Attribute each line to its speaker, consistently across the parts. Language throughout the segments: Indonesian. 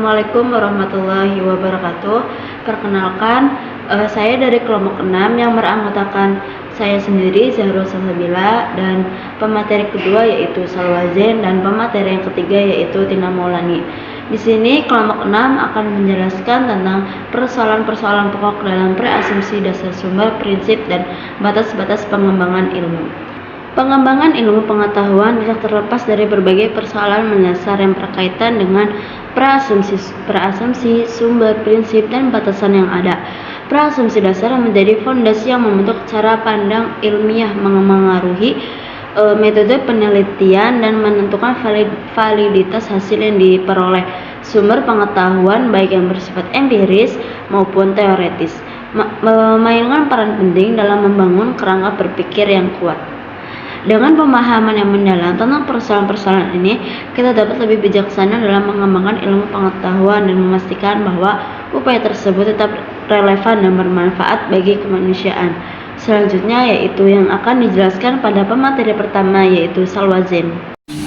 Speaker 1: Assalamualaikum warahmatullahi wabarakatuh. Perkenalkan, saya dari kelompok 6 yang beranggotakan saya sendiri, Zahrul Salsabila, dan pemateri kedua yaitu Salwa Zain, dan pemateri yang ketiga yaitu Tina Maulani. Di sini kelompok 6 akan menjelaskan tentang persoalan-persoalan pokok dalam preasumsi dasar sumber, prinsip, dan batas-batas pengembangan ilmu. Pengembangan ilmu pengetahuan tidak terlepas dari berbagai persoalan mendasar yang berkaitan dengan preasumsi, sumber, prinsip, dan batasan yang ada. Preasumsi dasar menjadi fondasi yang membentuk cara pandang ilmiah, mengaruhi metode penelitian, dan menentukan validitas hasil yang diperoleh. Sumber pengetahuan baik yang bersifat empiris maupun teoretis memainkan peran penting dalam membangun kerangka berpikir yang kuat. Dengan pemahaman yang mendalam tentang persoalan-persoalan ini, kita dapat lebih bijaksana dalam mengembangkan ilmu pengetahuan dan memastikan bahwa upaya tersebut tetap relevan dan bermanfaat bagi kemanusiaan. Selanjutnya yaitu yang akan dijelaskan pada pemateri pertama, yaitu Salwa Zain.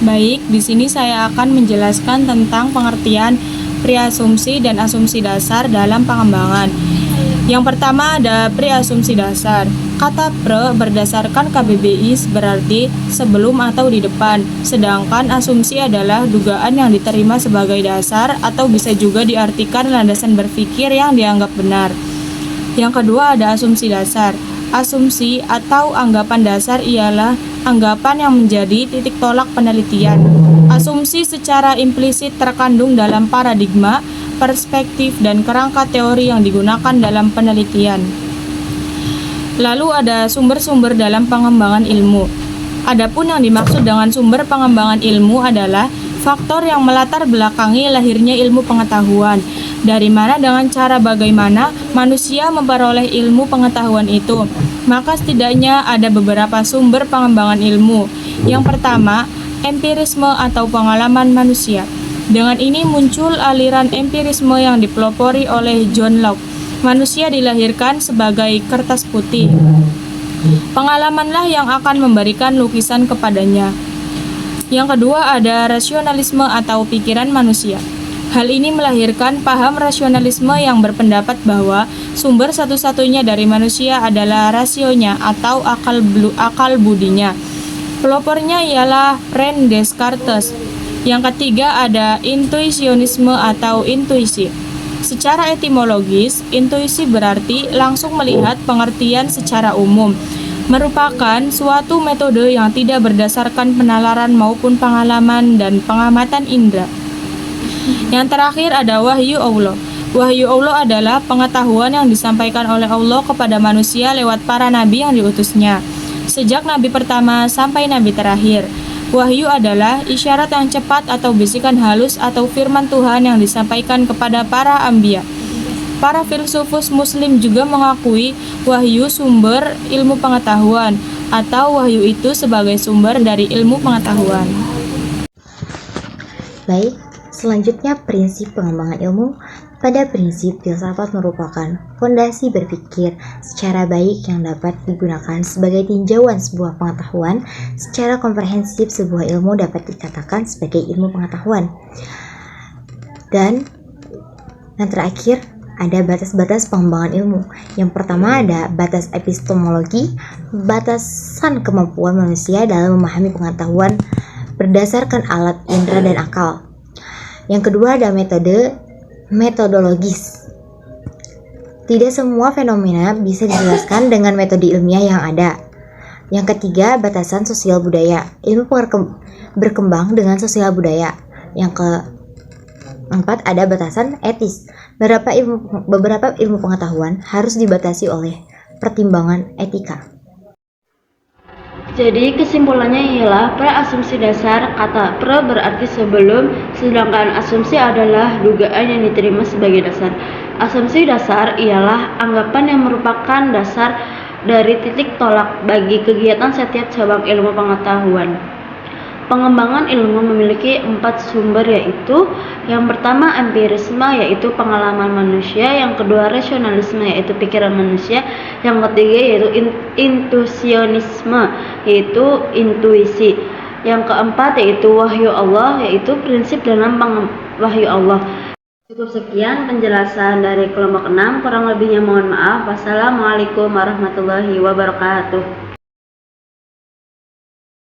Speaker 2: Baik, di sini saya akan menjelaskan tentang pengertian preasumsi dan asumsi dasar dalam pengembangan. Yang pertama ada preasumsi dasar. Kata pre berdasarkan KBBI berarti sebelum atau di depan, sedangkan asumsi adalah dugaan yang diterima sebagai dasar atau bisa juga diartikan landasan berpikir yang dianggap benar. Yang kedua ada asumsi dasar. Asumsi atau anggapan dasar ialah anggapan yang menjadi titik tolak penelitian. Asumsi secara implisit terkandung dalam paradigma, perspektif, dan kerangka teori yang digunakan dalam penelitian. Lalu ada sumber-sumber dalam pengembangan ilmu. Adapun yang dimaksud dengan sumber pengembangan ilmu adalah faktor yang melatar belakangi lahirnya ilmu pengetahuan. Dari mana dengan cara bagaimana manusia memperoleh ilmu pengetahuan itu. Maka setidaknya ada beberapa sumber pengembangan ilmu. Yang pertama, empirisme atau pengalaman manusia. Dengan ini muncul aliran empirisme yang dipelopori oleh John Locke. Manusia dilahirkan sebagai kertas putih. Pengalamanlah yang akan memberikan lukisan kepadanya. Yang kedua ada rasionalisme atau pikiran manusia. Hal ini melahirkan paham rasionalisme yang berpendapat bahwa sumber satu-satunya dari manusia adalah rasionya atau akal budinya. Pelopornya ialah René Descartes. Yang ketiga ada intuisionisme atau intuisi. Secara etimologis, intuisi berarti langsung melihat pengertian secara umum, merupakan suatu metode yang tidak berdasarkan penalaran maupun pengalaman dan pengamatan indera. Yang terakhir ada wahyu Allah. Wahyu Allah adalah pengetahuan yang disampaikan oleh Allah kepada manusia lewat para nabi yang diutusnya, sejak nabi pertama sampai nabi terakhir. Wahyu adalah isyarat yang cepat atau bisikan halus atau firman Tuhan yang disampaikan kepada para anbiya. Para filsufus muslim juga mengakui wahyu sumber ilmu pengetahuan atau wahyu itu sebagai sumber dari ilmu pengetahuan.
Speaker 3: Baik, selanjutnya prinsip pengembangan ilmu. Pada prinsip, filsafat merupakan fondasi berpikir secara baik yang dapat digunakan sebagai tinjauan sebuah pengetahuan. Secara komprehensif, sebuah ilmu dapat dikatakan sebagai ilmu pengetahuan. Dan yang terakhir, ada batas-batas pengembangan ilmu. Yang pertama ada batas epistemologi, batasan kemampuan manusia dalam memahami pengetahuan berdasarkan alat indera dan akal. Yang kedua ada metodologis. Tidak semua fenomena bisa dijelaskan dengan metode ilmiah yang ada. Yang ketiga, batasan sosial budaya. Ilmu berkembang dengan sosial budaya. Yang keempat, ada batasan etis. Beberapa ilmu pengetahuan harus dibatasi oleh pertimbangan etika.
Speaker 1: Jadi kesimpulannya ialah preasumsi dasar. Kata pre berarti sebelum, sedangkan asumsi adalah dugaan yang diterima sebagai dasar. Asumsi dasar ialah anggapan yang merupakan dasar dari titik tolak bagi kegiatan setiap cabang ilmu pengetahuan. Pengembangan ilmu memiliki 4 sumber, yaitu yang pertama empirisme, yaitu pengalaman manusia. Yang kedua rasionalisme, yaitu pikiran manusia. Yang ketiga yaitu intuisionisme, yaitu intuisi. Yang keempat yaitu wahyu Allah, yaitu prinsip dalam wahyu Allah. Cukup sekian penjelasan dari kelompok 6, kurang lebihnya mohon maaf. Wassalamualaikum warahmatullahi wabarakatuh.